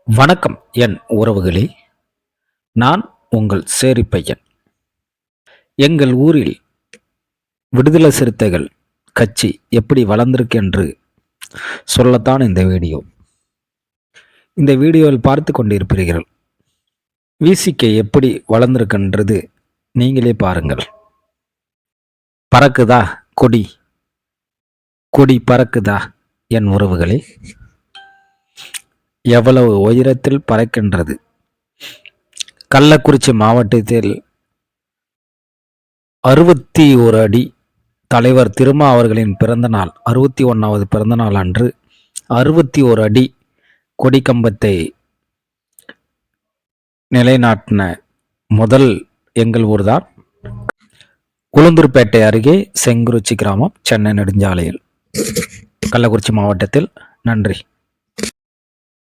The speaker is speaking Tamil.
வணக்கம் என் உறவுகளே. நான் உங்கள் சேரி பையன். எங்கள் ஊரில் விடுதலை சிறுத்தைகள் கட்சி எப்படி வளர்ந்திருக்கு என்று சொல்லத்தான் இந்த வீடியோ. இந்த வீடியோவில் பார்த்து கொண்டிருப்பீர்கள். விசிகே எப்படி வளர்ந்திருக்கின்றது நீங்களே பாருங்கள். பறக்குதா கொடி? கொடி பறக்குதா என் உறவுகளே? எவ்வளவு உயரத்தில் பறக்கின்றது. கள்ளக்குறிச்சி மாவட்டத்தில் 61 அடி தலைவர் திருமா அவர்களின் பிறந்தநாள் 61வது பிறந்தநாள் அன்று 61 அடி கொடிக்கம்பத்தை நிலைநாட்டின முதல் எங்கள் ஊர்தான். உளுந்தூர்பேட்டை அருகே செங்குறிச்சி கிராமம், சென்னை நெடுஞ்சாலையில், கள்ளக்குறிச்சி மாவட்டத்தில். நன்றி.